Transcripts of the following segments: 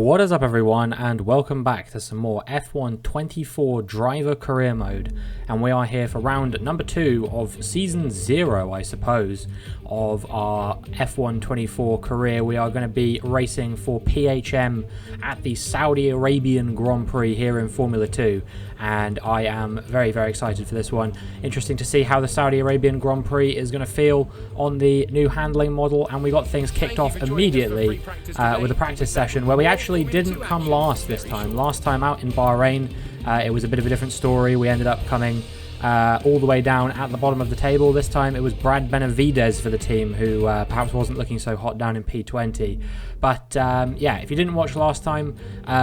What is up everyone, and welcome back to some more F1 24 driver career mode, and we are here for round number 2 of season 0, I suppose, of our F1 24 career. We are going to be racing for PHM at the Saudi Arabian Grand Prix here in Formula 2, and I am very excited for this one. Interesting to see how the Saudi Arabian Grand Prix is going to feel on the new handling model, and we got things kicked off immediately with a practice session where we actually didn't come last this time. Last time out in Bahrain, it was a bit of a different story. We ended up coming all the way down at the bottom of the table. This time it was Brad Benavides for the team, who perhaps wasn't looking so hot down in P20. But yeah, if you didn't watch last time,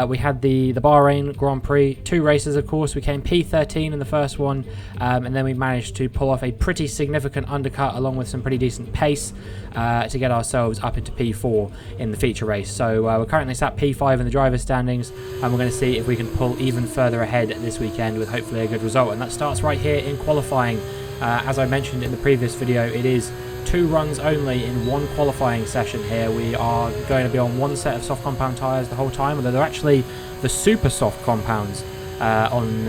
we had the Bahrain Grand Prix, 2 races of course. We came P13 in the first one, and then we managed to pull off a pretty significant undercut along with some pretty decent pace to get ourselves up into P4 in the feature race. So we're currently sat P5 in the driver's standings, and we're going to see if we can pull even further ahead this weekend with hopefully a good result. And that starts right here in qualifying. As I mentioned in the previous video, it is 2 runs only in 1 qualifying session here. We are going to be on 1 set of soft compound tyres the whole time, although they're actually the super soft compounds on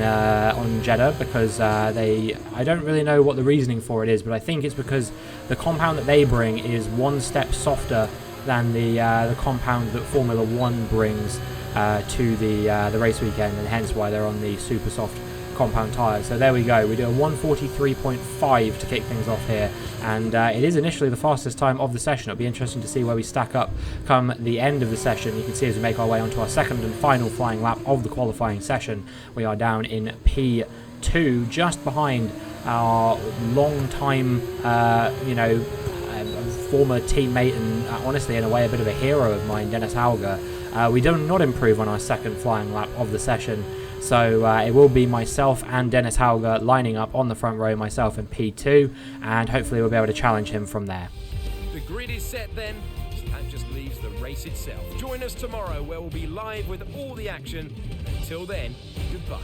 JEDDAH, because I don't really know what the reasoning for it is, but I think it's because the compound that they bring is 1 step softer than the compound that Formula 1 brings to the race weekend, and hence why they're on the super soft compound tyres. So there we go, we do a 1:43.5 to kick things off here, and it is initially the fastest time of the session. It'll be interesting to see where we stack up come the end of the session. You can see as we make our way onto our second and final flying lap of the qualifying session, we are down in P2, just behind our long time former teammate and honestly in a way a bit of a hero of mine, Dennis Hauger. We do not improve on our second flying lap of the session, so it will be myself and Dennis Hauger lining up on the front row, myself in P2, and hopefully we'll be able to challenge him from there. The grid is set then, that just leaves the race itself. Join us tomorrow where we'll be live with all the action. Until then, goodbye.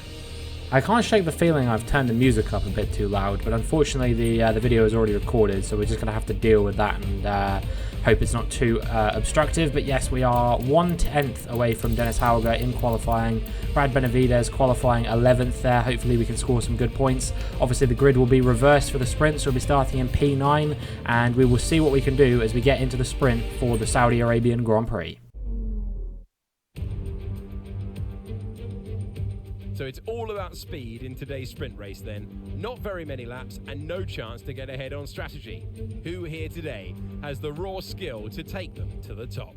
I can't shake the feeling I've turned the music up a bit too loud, but unfortunately the video is already recorded, so we're just going to have to deal with that and hope it's not too obstructive. But yes, we are 1/10 away from Dennis Hauger in qualifying. Brad Benavides qualifying 11th there. Hopefully we can score some good points. Obviously the grid will be reversed for the sprint, so we'll be starting in P9, and we will see what we can do as we get into the sprint for the Saudi Arabian Grand Prix. So it's all about speed in today's sprint race then. Not very many laps and no chance to get ahead on strategy. Who here today has the raw skill to take them to the top?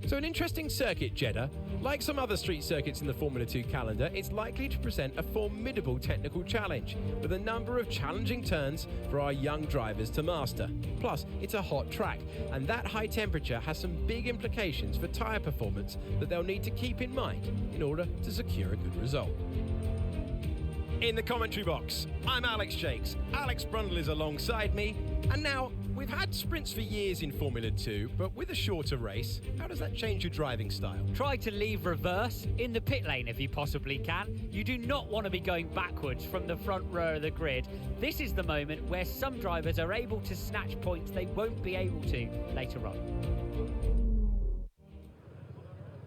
So an interesting circuit, JEDDAH. Like some other street circuits in the Formula 2 calendar, it's likely to present a formidable technical challenge, with a number of challenging turns for our young drivers to master. Plus, it's a hot track, and that high temperature has some big implications for tyre performance that they'll need to keep in mind in order to secure a good result. In the commentary box, I'm Alex Jakes. Alex Brundle is alongside me, and now we've had sprints for years in Formula 2, but with a shorter race, how does that change your driving style? Try to leave reverse in the pit lane if you possibly can. You do not want to be going backwards from the front row of the grid. This is the moment where some drivers are able to snatch points they won't be able to later on.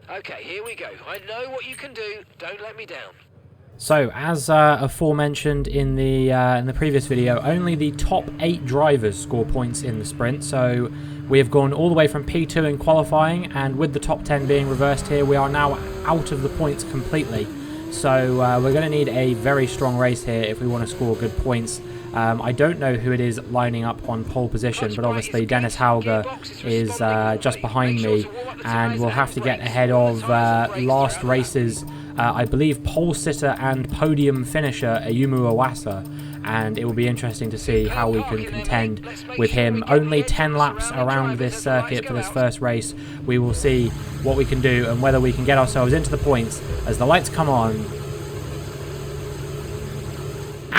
Okay, here we go. I know what you can do. Don't let me down. So, as aforementioned in the previous video, only the top 8 drivers score points in the sprint. So we have gone all the way from P2 in qualifying, and with the top 10 being reversed here, we are now out of the points completely. So we're going to need a very strong race here if we want to score good points. I don't know who it is lining up on pole position, but obviously Dennis Hauger is just behind me, and we'll have to get ahead of last race's I believe pole sitter and podium finisher Ayumu Iwasa, and it will be interesting to see how we can contend with him. Only 10 laps around this circuit for this first race. We will see what we can do and whether we can get ourselves into the points as the lights come on.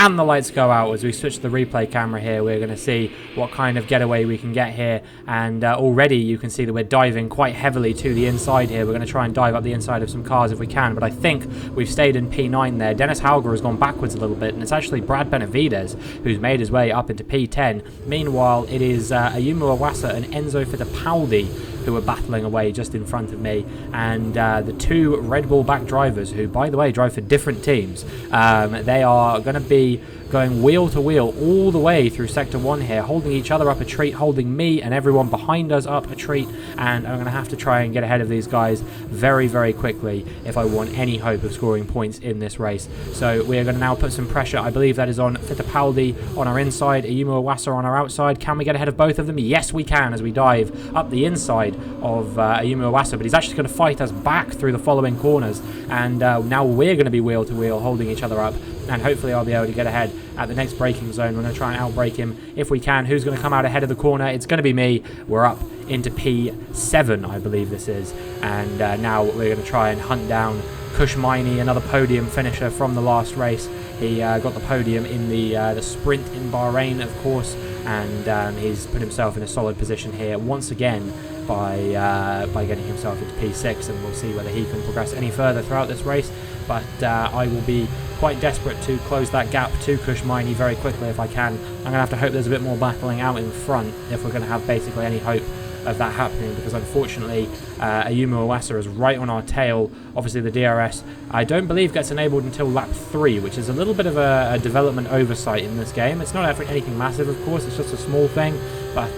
and the lights go out. As we switch to the replay camera here, we're going to see what kind of getaway we can get here, and already you can see that we're diving quite heavily to the inside here. We're going to try and dive up the inside of some cars if we can, but I think we've stayed in P9 there. Dennis Hauger has gone backwards a little bit, and it's actually Brad Benavides who's made his way up into P10. Meanwhile, it is Ayumu Iwasa and Enzo Fittipaldi who are battling away just in front of me, and the two Red Bull back drivers, who by the way drive for different teams, they are going to be going wheel to wheel all the way through Sector 1 here, holding each other up a treat, holding me and everyone behind us up a treat, and I'm going to have to try and get ahead of these guys very, very quickly if I want any hope of scoring points in this race. So we are going to now put some pressure, I believe that is on Fittipaldi on our inside, Ayumu Iwasa on our outside. Can we get ahead of both of them? Yes, we can, as we dive up the inside of Ayumu Iwasa, but he's actually going to fight us back through the following corners, and now we're going to be wheel to wheel, holding each other up, and hopefully I'll be able to get ahead at the next braking zone. We're going to try and outbrake him if we can. Who's going to come out ahead of the corner? It's going to be me. We're up into P7, I believe this is, and now we're going to try and hunt down Kushmaini, another podium finisher from the last race. He got the podium in the sprint in Bahrain, of course, and he's put himself in a solid position here once again by getting himself into P6, and we'll see whether he can progress any further throughout this race. But I will be quite desperate to close that gap to Kushmaini very quickly if I can. I'm going to have to hope there's a bit more battling out in front if we're going to have basically any hope of that happening, because unfortunately Ayumu Iwasa is right on our tail. Obviously the DRS, I don't believe, gets enabled until lap 3, which is a little bit of a development oversight in this game. It's not anything massive, of course, it's just a small thing, but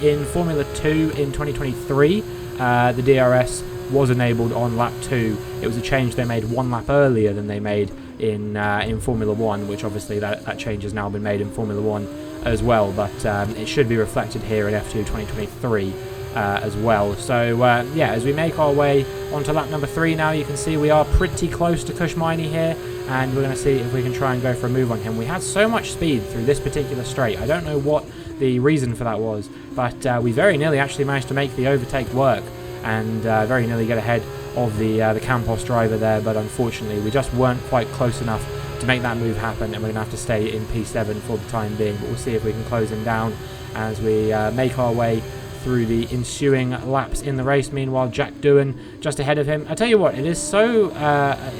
in Formula 2 in 2023 the DRS was enabled on lap 2. It was a change they made one lap earlier than they made in Formula 1, which obviously that change has now been made in Formula 1 as well, but it should be reflected here in F2 2023 as well. So yeah, as we make our way onto lap number 3 now, you can see we are pretty close to Kushmaini here, and we're going to see if we can try and go for a move on him. We had so much speed through this particular straight. I don't know what the reason for that was, but we very nearly actually managed to make the overtake work, and very nearly get ahead of the Campos driver there, but unfortunately we just weren't quite close enough to make that move happen, and we're going to have to stay in P7 for the time being. But we'll see if we can close him down as we make our way through the ensuing laps in the race. Meanwhile, Jack Doohan just ahead of him. I tell you what, it is so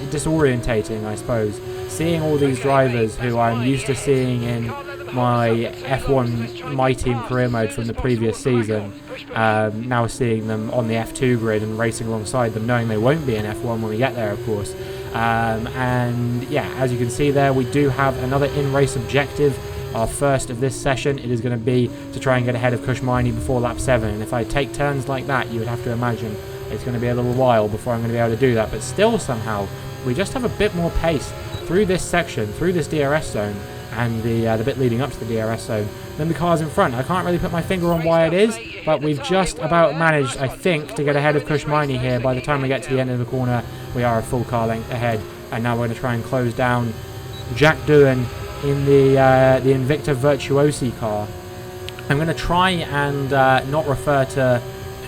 disorientating, I suppose, seeing all these drivers who I'm used to seeing in my F1 My Team career mode from the previous season, now seeing them on the F2 grid and racing alongside them, knowing they won't be in F1 when we get there, of course. And yeah, as you can see there, we do have another in-race objective, our first of this session. It is going to be to try and get ahead of Kushmaini before lap 7, and if I take turns like that, you would have to imagine it's going to be a little while before I'm going to be able to do that. But still, somehow we just have a bit more pace through this section, through this DRS zone, and the bit leading up to the DRS zone than the cars in front. I can't really put my finger on why it is, but we've just about managed, I think, to get ahead of Kushmaini here. By the time we get to the end of the corner, we are a full car length ahead, and now we're going to try and close down Jack Doohan in the Invicta Virtuosi car. I'm going to try and not refer to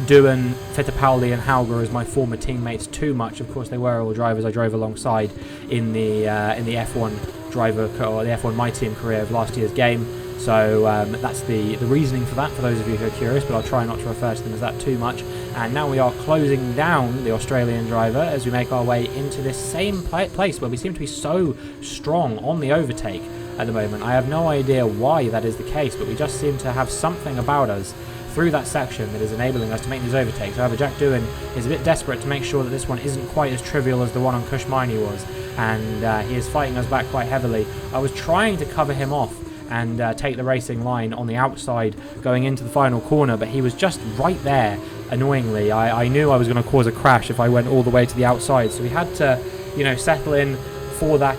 Doohan, Fittipaldi and Hauger as my former teammates too much. Of course, they were all drivers I drove alongside in the F1 driver, or the F1 My Team career of last year's game. So that's the reasoning for that, for those of you who are curious, but I'll try not to refer to them as that too much. And now we are closing down the Australian driver as we make our way into this same place where we seem to be so strong on the overtake at the moment. I have no idea why that is the case, but we just seem to have something about us through that section that is enabling us to make these overtakes. However, Jack Doohan is a bit desperate to make sure that this one isn't quite as trivial as the one on Kushmaini was, and he is fighting us back quite heavily. I was trying to cover him off and take the racing line on the outside going into the final corner, but he was just right there, annoyingly. I knew I was going to cause a crash if I went all the way to the outside, so we had to, you know, settle in for that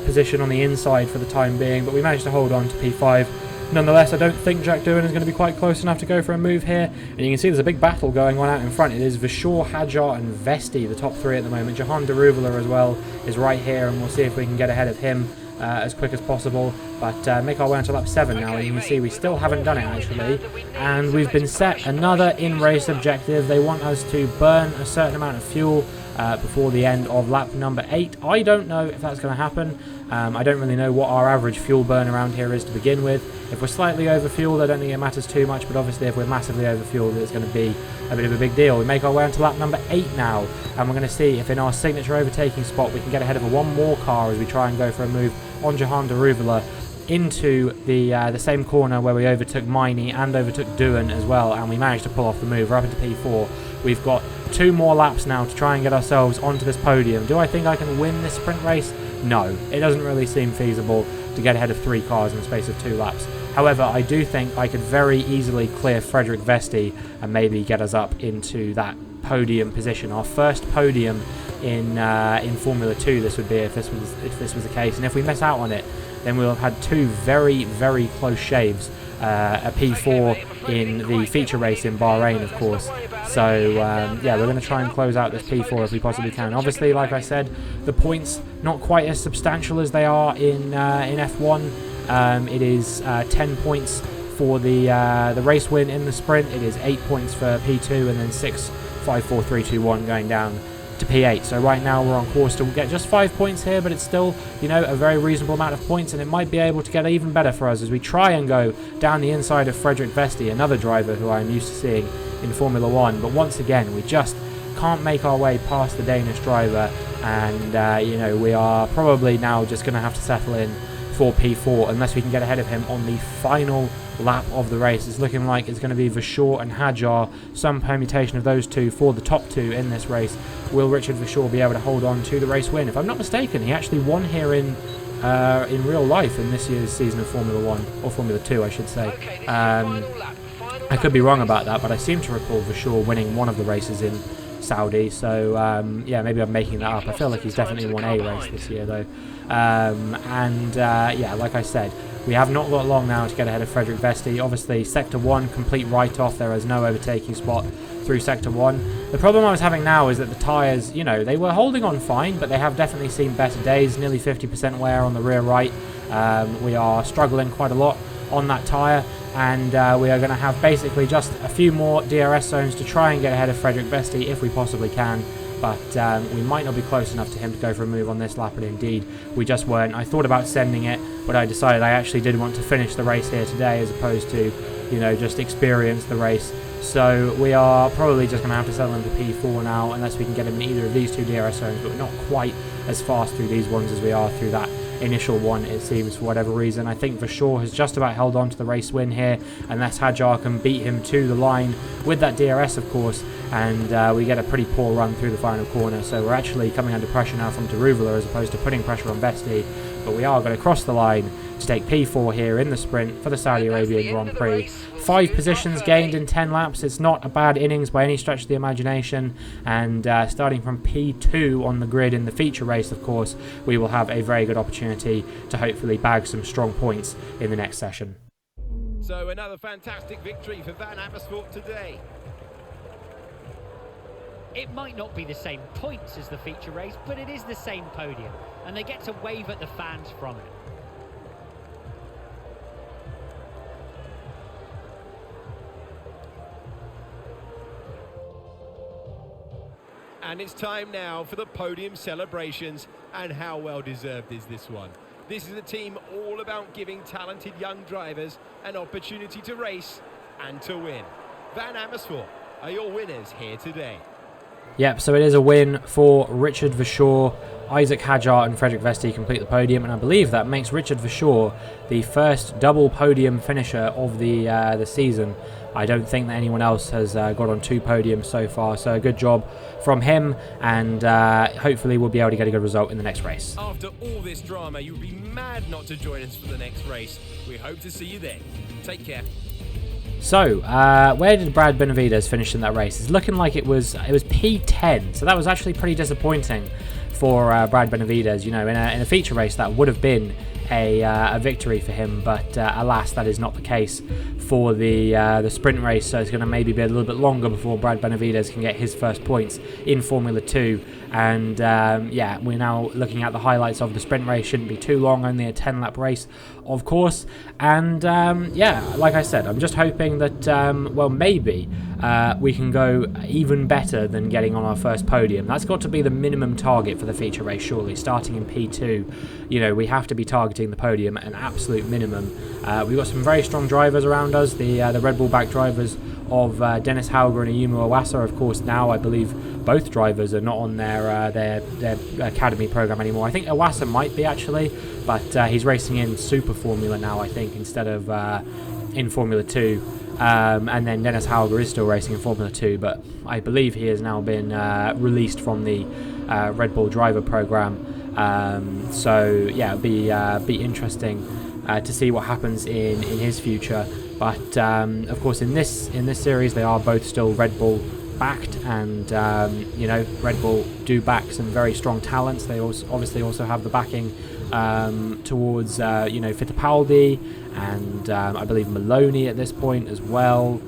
position on the inside for the time being, but we managed to hold on to P5. Nonetheless, I don't think Jack Doohan is going to be quite close enough to go for a move here. And you can see there's a big battle going on out in front. It is Vishor, Hajar and Vesti, the top three at the moment. Jahan Deruvala as well is right here, and we'll see if we can get ahead of him as quick as possible. But make our way onto lap 7 now, and you can see we still haven't done it actually. And we've been set another in-race objective. They want us to burn a certain amount of fuel before the end of lap number 8. I don't know if that's going to happen. I don't really know what our average fuel burn around here is to begin with. If we're slightly overfueled, I don't think it matters too much, but obviously if we're massively overfueled, it's going to be a bit of a big deal. We make our way onto lap number 8 now, and we're going to see if in our signature overtaking spot we can get ahead of one more car as we try and go for a move on Jahan Daruvula into the same corner where we overtook Miney and overtook Doohan as well, and we managed to pull off the move. We're up into P4. We've got 2 more laps now to try and get ourselves onto this podium. Do I think I can win this sprint race? No, it doesn't really seem feasible to get ahead of 3 cars in the space of 2 laps. However, I do think I could very easily clear Frederick Vesti and maybe get us up into that podium position. Our first podium in Formula 2 this would be if this was the case, and if we miss out on it, then we'll have had 2 very, very close shaves. A P4 in the feature race in Bahrain, of course. So yeah, we're going to try and close out this P4 if we possibly can. Obviously, like I said, the points not quite as substantial as they are in F1. It is 10 points for the race win in the sprint. It is 8 points for P2, and then 6, 5, 4, 3, 2, 1 going down to P8. So right now we're on course to get just 5 points here, but it's still, you know, a very reasonable amount of points, and it might be able to get even better for us as we try and go down the inside of Frederick Vesti, another driver who I'm used to seeing in Formula 1. But once again, we just can't make our way past the Danish driver, and you know, we are probably now just going to have to settle in for P4 unless we can get ahead of him on the final lap of the race. It's looking like it's going to be Vachour and Hadjar, some permutation of those two for the top 2 in this race. Will Richard Vachour be able to hold on to the race win? If I'm not mistaken, he actually won here in real life in this year's season of Formula 1, or Formula 2 I should say. I could be wrong about that, but I seem to recall Vachour winning one of the races in Saudi, so yeah, maybe I'm making that up. I feel like he's definitely won a race this year though. Yeah, like I said, we have not got long now to get ahead of Frederick Vesti. Obviously, Sector 1, complete write-off. There is no overtaking spot through Sector 1. The problem I was having now is that the tyres, you know, they were holding on fine, but they have definitely seen better days. Nearly 50% wear on the rear right. We are struggling quite a lot on that tyre, and we are going to have basically just a few more DRS zones to try and get ahead of Frederick Vesti if we possibly can. But we might not be close enough to him to go for a move on this lap, and indeed we just weren't. I thought about sending it, but I decided I actually did want to finish the race here today as opposed to, you know, just experience the race. So we are probably just going to have to settle into P4 now unless we can get him in either of these 2 DRS zones, but we're not quite as fast through these ones as we are through that initial one, it seems, for whatever reason. I think Vachour has just about held on to the race win here, unless Hadjar can beat him to the line with that DRS, of course, and we get a pretty poor run through the final corner. So we're actually coming under pressure now from Daruvula as opposed to putting pressure on Vesti, but we are going to cross the line to take P4 here in the sprint for the Saudi Arabian Grand Prix. 5 positions gained in 10 laps. It's not a bad innings by any stretch of the imagination, and starting from P2 on the grid in the feature race, of course, we will have a very good opportunity to hopefully bag some strong points in the next session. So another fantastic victory for Van Amersfoort today. It might not be the same points as the feature race, but it is the same podium, and they get to wave at the fans from it. And it's time now for the podium celebrations, and how well deserved is this one? This is a team all about giving talented young drivers an opportunity to race and to win. Van Amersfoort are your winners here today. Yep, so it is a win for Richard Vachour. Isaac Hadjar and Frederick Vesti complete the podium, and I believe that makes Richard Vachour the first double podium finisher of the season. I don't think that anyone else has got on 2 podiums so far, so a good job from him, and hopefully we'll be able to get a good result in the next race. After all this drama, you'd be mad not to join us for the next race. We hope to see you then. Take care. So, where did Brad Benavides finish in that race? It's looking like it was P10, so that was actually pretty disappointing for Brad Benavides. You know, in a feature race that would have been a victory for him, but alas, that is not the case for the sprint race, so it's going to maybe be a little bit longer before Brad Benavides can get his first points in Formula 2. And yeah, we're now looking at the highlights of the sprint race. Shouldn't be too long, only a 10-lap race, of course. And yeah, like I said, I'm just hoping that, well, maybe we can go even better than getting on our first podium. That's got to be the minimum target for the feature race, surely. Starting in P2, you know, we have to be targeting the podium at an absolute minimum. We've got some very strong drivers around us, the Red Bull back drivers of Dennis Hauger and Ayumu Iwasa. Of course, now I believe both drivers are not on their academy program anymore. I think Iwasa might be, actually, but he's racing in Super Formula now, I think, instead of in Formula 2. And then Dennis Hauger is still racing in Formula 2, but I believe he has now been released from the Red Bull driver program. So yeah, it'll be interesting to see what happens in his future. But of course, in this series, they are both still Red Bull backed, and you know, Red Bull do back some very strong talents. They obviously also have the backing towards you know, Fittipaldi and I believe Maloney at this point as well.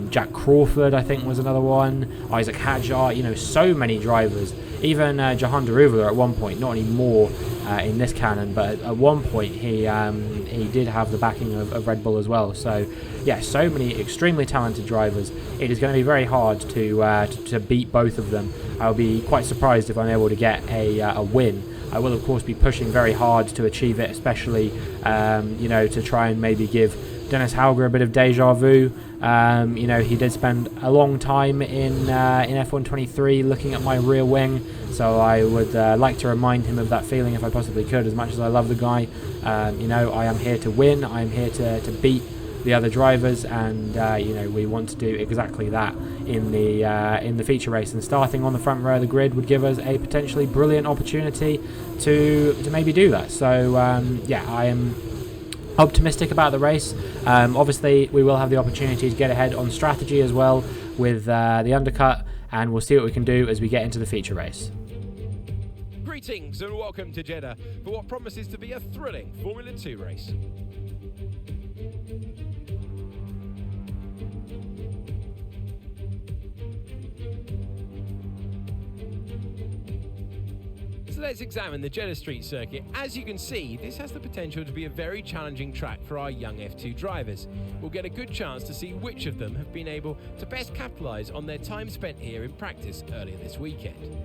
Jack Crawford, I think, was another one. Isaac Hadjar, you know, so many drivers. Even Jahan Daruvula at one point, not anymore in this canon, but at one point he did have the backing of Red Bull as well. So yeah, so many extremely talented drivers. It is going to be very hard to beat both of them. I'll be quite surprised if I'm able to get a win. I will, of course, be pushing very hard to achieve it, especially you know, to try and maybe give Dennis Hauger a bit of deja vu. You know, he did spend a long time in F1 23 looking at my rear wing, so I would like to remind him of that feeling if I possibly could. As much as I love the guy, you know, I am here to win. I am here to beat the other drivers, and you know, we want to do exactly that in the feature race. And starting on the front row of the grid would give us a potentially brilliant opportunity to maybe do that. So yeah, I am optimistic about the race. Obviously, we will have the opportunity to get ahead on strategy as well with the undercut, and we'll see what we can do as we get into the feature race. Greetings and welcome to Jeddah for what promises to be a thrilling Formula 2 race. So let's examine the Jeddah Street circuit. As you can see, this has the potential to be a very challenging track for our young F2 drivers. We'll get a good chance to see which of them have been able to best capitalise on their time spent here in practice earlier this weekend.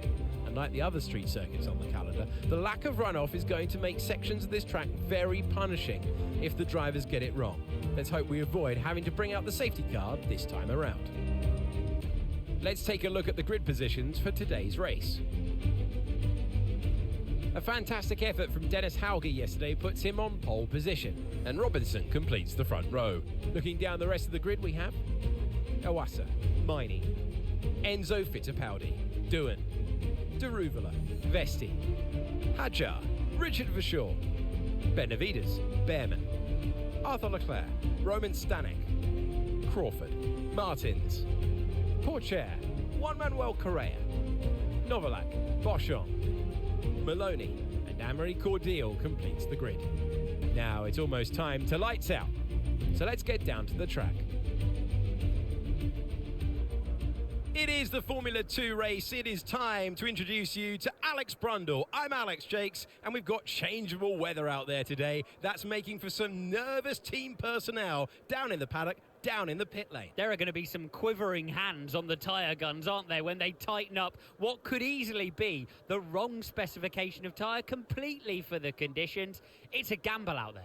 Unlike the other street circuits on the calendar, the lack of runoff is going to make sections of this track very punishing if the drivers get it wrong. Let's hope we avoid having to bring out the safety car this time around. Let's take a look at the grid positions for today's race. A fantastic effort from Dennis Hauger yesterday puts him on pole position, and Robinson completes the front row. Looking down the rest of the grid, we have Iwasa, Miney, Enzo Fittipaldi, Doohan, Daruvula, Vesti, Hadjar, Richard Verschoor, Benavides, Behrman, Arthur Leclerc, Roman Stanek, Crawford, Martins, Pourchaire, Juan Manuel Correa, Novalak, Boschon, Maloney, and Amory Cordial completes the grid. Now it's almost time to lights out, so let's get down to the track. It is the Formula 2 race. It is time to introduce you to Alex Brundle. I'm Alex Jakes, and we've got changeable weather out there today. That's making for some nervous team personnel down in the paddock, down in the pit lane. There are going to be some quivering hands on the tyre guns, aren't there, when they tighten up what could easily be the wrong specification of tyre completely for the conditions. It's a gamble out there.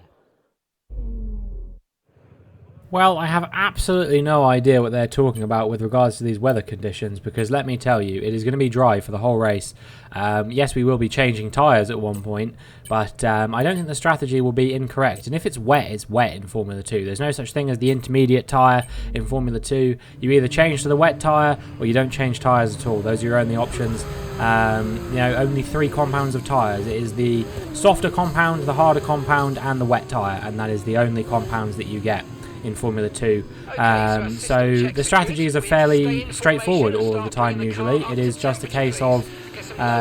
Well, I have absolutely no idea what they're talking about with regards to these weather conditions, because let me tell you, it is going to be dry for the whole race. Yes, we will be changing tyres at one point, but I don't think the strategy will be incorrect. And if it's wet in Formula 2. There's no such thing as the intermediate tyre in Formula 2. You either change to the wet tyre or you don't change tyres at all. Those are your only options. You know, only 3 compounds of tyres. It is the softer compound, the harder compound, and the wet tyre, and that is the only compounds that you get in Formula 2. So the strategies are fairly straightforward all of the time usually. It is just a case of,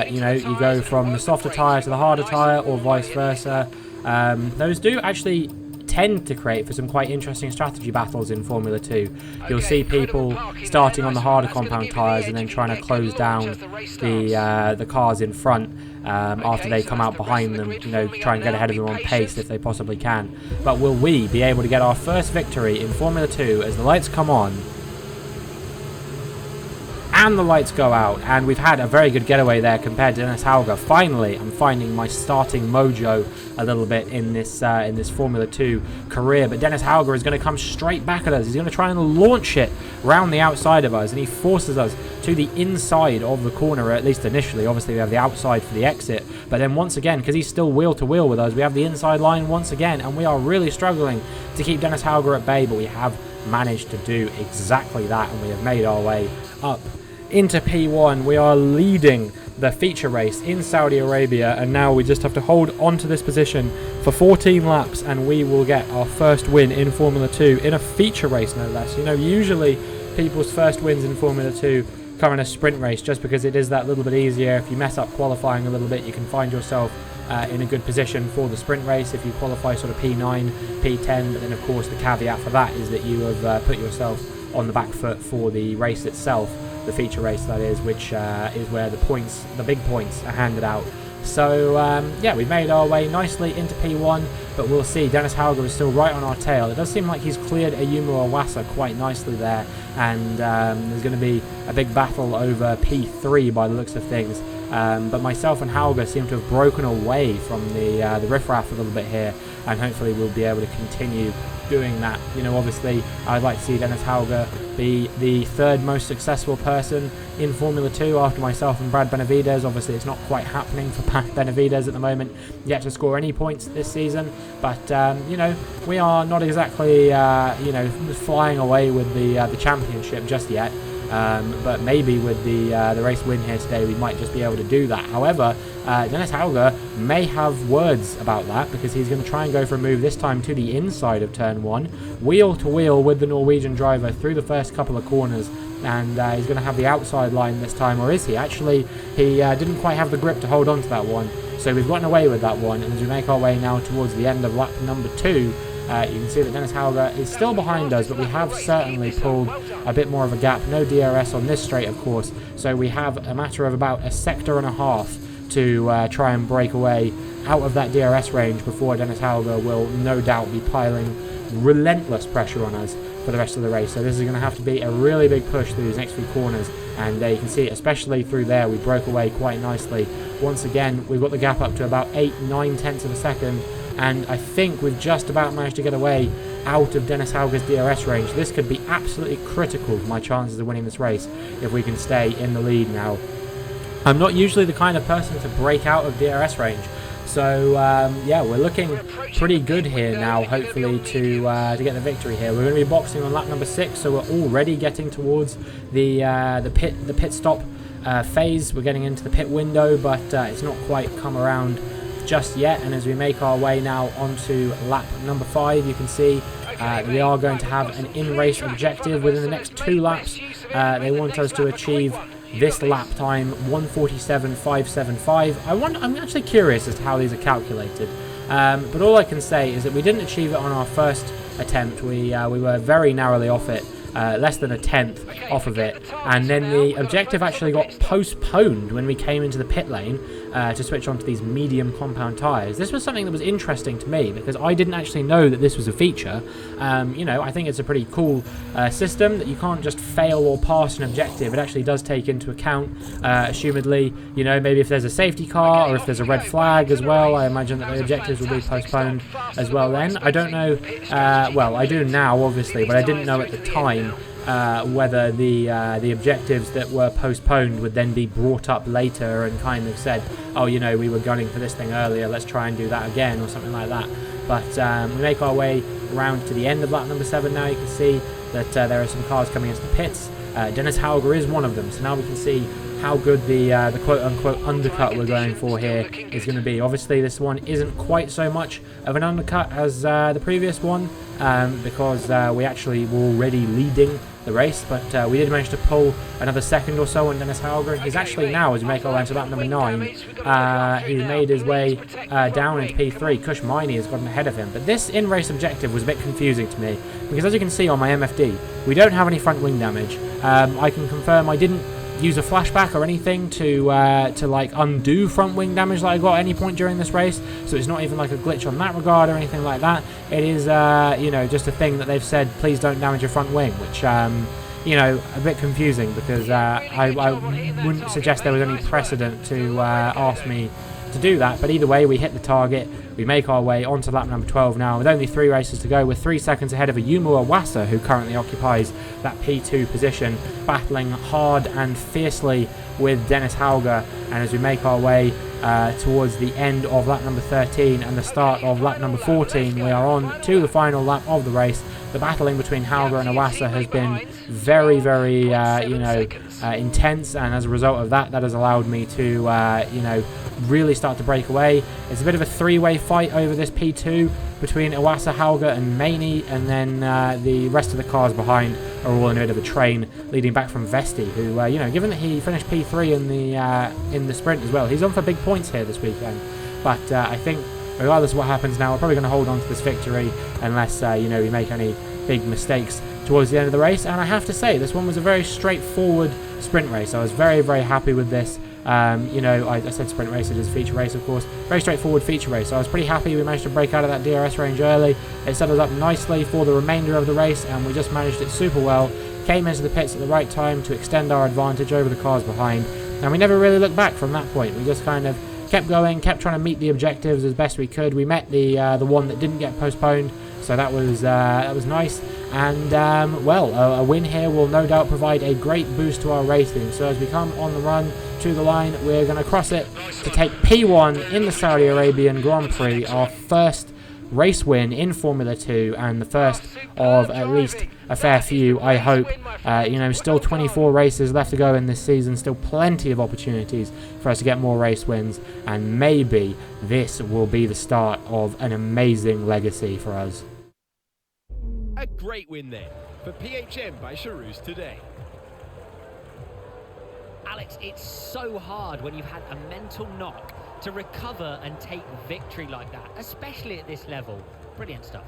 you know, you go from the softer tyre to the harder tyre or vice versa. Those do actually tend to create for some quite interesting strategy battles in Formula 2. You'll see people starting on the harder compound tyres and then trying to close down the cars in front after they come out behind them, you know, try and get ahead of them on pace if they possibly can. But will we be able to get our first victory in Formula 2 as the lights come on and the lights go out? And we've had a very good getaway there compared to Dennis Hauger. Finally, I'm finding my starting mojo a little bit in this Formula 2 career. But Dennis Hauger is going to come straight back at us. He's going to try and launch it round the outside of us, and he forces us to the inside of the corner, at least initially. Obviously, we have the outside for the exit. But then once again, because he's still wheel to wheel with us, we have the inside line once again, and we are really struggling to keep Dennis Hauger at bay. But we have managed to do exactly that, and we have made our way up into P1. We are leading the feature race in Saudi Arabia, and now we just have to hold on to this position for 14 laps and we will get our first win in Formula 2 in a feature race, no less. You know, usually people's first wins in Formula 2 come in a sprint race just because it is that little bit easier. If you mess up qualifying a little bit, you can find yourself in a good position for the sprint race if you qualify sort of P9, P10, but then of course the caveat for that is that you have put yourself on the back foot for the race itself, the feature race that is, which is where the big points are handed out. So yeah, we made our way nicely into P1, but we'll see. Dennis Hauger is still right on our tail. It does seem like he's cleared Ayumu Iwasa quite nicely there, and there's going to be a big battle over P3 by the looks of things. But myself and Hauger seem to have broken away from the riffraff a little bit here, and hopefully we'll be able to continue doing that. You know, obviously I'd like to see Dennis Hauger be the third most successful person in Formula 2 after myself and Brad Benavides. Obviously it's not quite happening for Benavides at the moment yet to score any points this season, but you know, we are not exactly you know, flying away with the championship just yet. But maybe with the race win here today, we might just be able to do that. However, Dennis Hauger may have words about that, because he's going to try and go for a move this time to the inside of turn 1, wheel to wheel with the Norwegian driver through the first couple of corners, and he's going to have the outside line this time, or is he? Actually, he didn't quite have the grip to hold on to that one, so we've gotten away with that one. And as we make our way now towards the end of lap number 2, you can see that Dennis Hauger is still behind us, but we have certainly pulled a bit more of a gap. No DRS on this straight, of course, so we have a matter of about a sector and a half to try and break away out of that DRS range before Dennis Hauger will no doubt be piling relentless pressure on us for the rest of the race. So this is going to have to be a really big push through these next few corners, and you can see, especially through there, we broke away quite nicely. Once again, we've got the gap up to about 8-9 tenths of a second, and I think we've just about managed to get away out of Dennis Hauger's DRS range. This could be absolutely critical for my chances of winning this race if we can stay in the lead now. I'm not usually the kind of person to break out of DRS range, so yeah, we're looking pretty good here now, hopefully to get the victory here. We're going to be boxing on lap number 6, so we're already getting towards the pit stop phase. We're getting into the pit window, but it's not quite come around just yet. And as we make our way now onto lap number 5, you can see we are going to have an in-race objective within the next 2 laps. They want us to achieve this lap time 1:47.575. I'm actually curious as to how these are calculated, but all I can say is that we didn't achieve it on our first attempt. We were very narrowly off it, less than a tenth off of it, and then the objective actually got postponed when we came into the pit lane to switch onto these medium compound tyres. This was something that was interesting to me because I didn't actually know that this was a feature. You know, I think it's a pretty cool system that you can't just fail or pass an objective. It actually does take into account, assumedly, you know, maybe if there's a safety car or if there's a red flag as well. I imagine that the objectives will be postponed as well then. I don't know, well, I do now obviously, but I didn't know at the time whether the objectives that were postponed would then be brought up later and kind of said, oh, you know, we were gunning for this thing earlier, let's try and do that again or something like that. But we make our way around to the end of lap number 7 now. You can see that there are some cars coming into the pits. Dennis Hauger is one of them, so now we can see how good the quote-unquote undercut we're going for here is going to be. Obviously, this one isn't quite so much of an undercut as the previous one, because we actually were already leading the race, but we did manage to pull another second or so on Dennis Hauger, and he's actually now, as we make our way into lap number 9, he's made his way down into P3. Kush Miney has gotten ahead of him, but this in-race objective was a bit confusing to me, because as you can see on my MFD, we don't have any front wing damage. I can confirm I didn't use a flashback or anything to like undo front wing damage that I got at any point during this race, so it's not even like a glitch on that regard or anything like that. It is you know, just a thing that they've said, please don't damage your front wing, which you know, a bit confusing, because I wouldn't suggest there was any precedent to ask me to do that. But either way, we hit the target. We make our way onto lap number 12 now, with only 3 races to go. We're 3 seconds ahead of a Yumu Awasa, who currently occupies that P2 position, battling hard and fiercely with Dennis Hauger. And as we make our way towards the end of lap number 13 and the start of lap number 14, we are on to the final lap of the race. The battling between Hauger and Awasa has been very, very, you know, intense, and as a result of that, that has allowed me to, you know, really start to break away. It's a bit of a 3-way fight over this P2 between Awasa, Hauger and Maney, and then the rest of the cars behind are all in a bit of a train, leading back from Vesti, who, you know, given that he finished P3 in the sprint as well, he's on for big points here this weekend. But I think, regardless of what happens now, we're probably going to hold on to this victory unless, you know, we make any big mistakes towards the end of the race. And I have to say, this one was a very straightforward sprint race. I was very, very happy with this. You know, I said sprint race, it is feature race, of course. Very straightforward feature race. So I was pretty happy we managed to break out of that DRS range early. It set us up nicely for the remainder of the race, and we just managed it super well. Came into the pits at the right time to extend our advantage over the cars behind, and we never really looked back from that point. We just kind of kept going, kept trying to meet the objectives as best we could. We met the one that didn't get postponed, so that was nice. And well, a win here will no doubt provide a great boost to our racing. So as we come on the run to the line, we're going to cross it to take P1 in the Saudi Arabian Grand Prix, our first race win in Formula 2, and the first of at least a fair few, I hope. You know, still 24 races left to go in this season, still plenty of opportunities for us to get more race wins, and maybe this will be the start of an amazing legacy for us. A great win there for PHM by Charouz today. Alex, it's so hard when you've had a mental knock to recover and take victory like that, especially at this level. Brilliant stuff.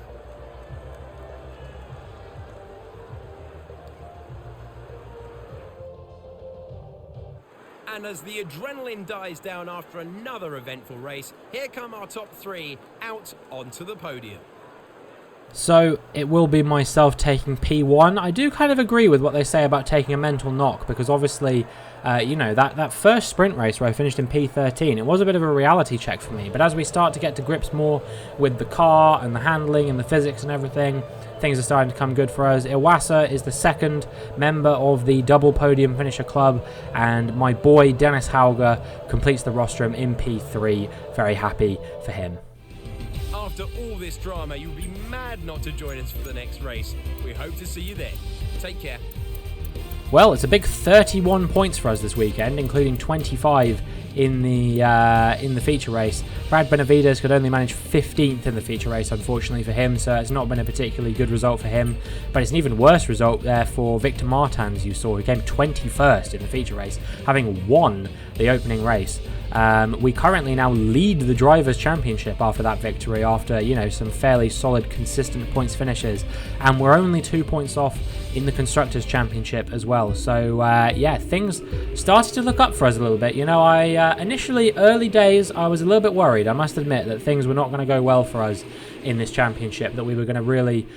And as the adrenaline dies down after another eventful race, here come our top 3 out onto the podium. So it will be myself taking P1. I do kind of agree with what they say about taking a mental knock, because obviously, you know, that first sprint race where I finished in P13, it was a bit of a reality check for me. But as we start to get to grips more with the car and the handling and the physics and everything, things are starting to come good for us. Iwasa is the second member of the double podium finisher club, and my boy Dennis Hauger completes the rostrum in P3. Very happy for him. After all this drama, you'll be mad not to join us for the next race. We hope to see you there. Take care. Well, it's a big 31 points for us this weekend, including 25 in the feature race. Brad Benavides could only manage 15th in the feature race, unfortunately for him, so it's not been a particularly good result for him. But it's an even worse result there for Victor Martins, you saw, who came 21st in the feature race, having won the opening race. We currently now lead the Drivers' Championship after that victory, after, you know, some fairly solid, consistent points finishes, and we're only 2 points off in the Constructors' Championship as well. So, yeah, things started to look up for us a little bit. You know, I initially, early days, I was a little bit worried, I must admit, that things were not going to go well for us in this championship, that we were going to really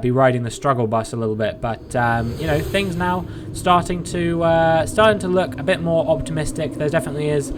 be riding the struggle bus a little bit. But, you know, things now starting to look a bit more optimistic. There definitely is,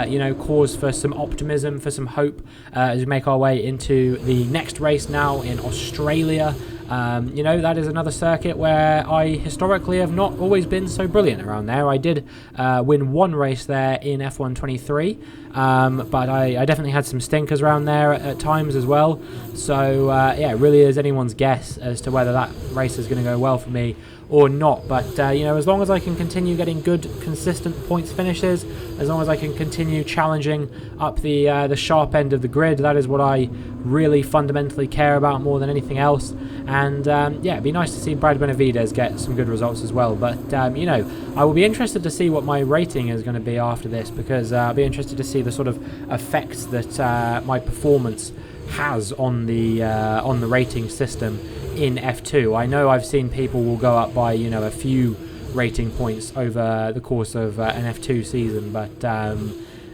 you know, cause for some optimism, for some hope as we make our way into the next race now in Australia. You know, that is another circuit where I historically have not always been so brilliant around there. I did win one race there in F1 23, but I definitely had some stinkers around there at times as well. So, yeah, it really is anyone's guess as to whether that race is going to go well for me or not. But you know, as long as I can continue getting good consistent points finishes, as long as I can continue challenging up the sharp end of the grid, that is what I really fundamentally care about more than anything else. And yeah, it'd be nice to see Brad Benavidez get some good results as well. But you know, I will be interested to see what my rating is going to be after this, because I'll be interested to see the sort of effects that my performance has on the rating system in F2. I know I've seen people will go up by, you know, a few rating points over the course of an F2 season, but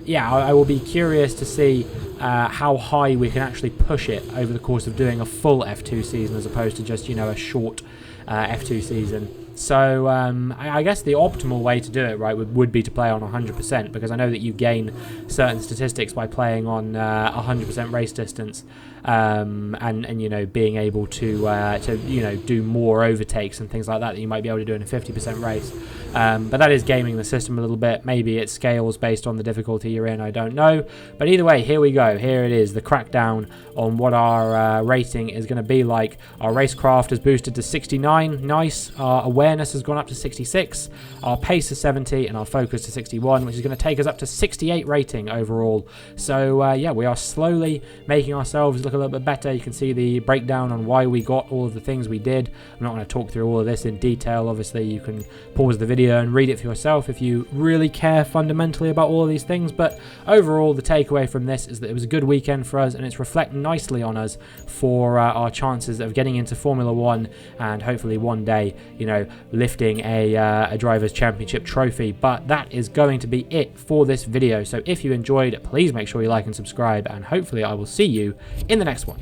yeah, I will be curious to see how high we can actually push it over the course of doing a full F2 season, as opposed to just, you know, a short F2 season. So I guess the optimal way to do it, right, would be to play on 100%, because I know that you gain certain statistics by playing on 100% race distance, and you know, being able to you know, do more overtakes and things like that you might be able to do in a 50% race. But that is gaming the system a little bit. Maybe it scales based on the difficulty you're in, I don't know. But either way, here we go. Here it is, the crackdown on what our rating is going to be like. Our racecraft is boosted to 69, nice. Our awareness has gone up to 66. Our pace is 70, and our focus to 61, which is going to take us up to 68 rating overall. So yeah, we are slowly making ourselves look a little bit better. You can see the breakdown on why we got all of the things we did. I'm not going to talk through all of this in detail. Obviously, you can pause the video and read it for yourself if you really care fundamentally about all of these things. But overall, the takeaway from this is that it was a good weekend for us, and it's reflecting nicely on us for our chances of getting into Formula 1 and hopefully one day, you know, lifting a Drivers' Championship trophy. But that is going to be it for this video. So if you enjoyed, please make sure you like and subscribe, and hopefully I will see you in the next one.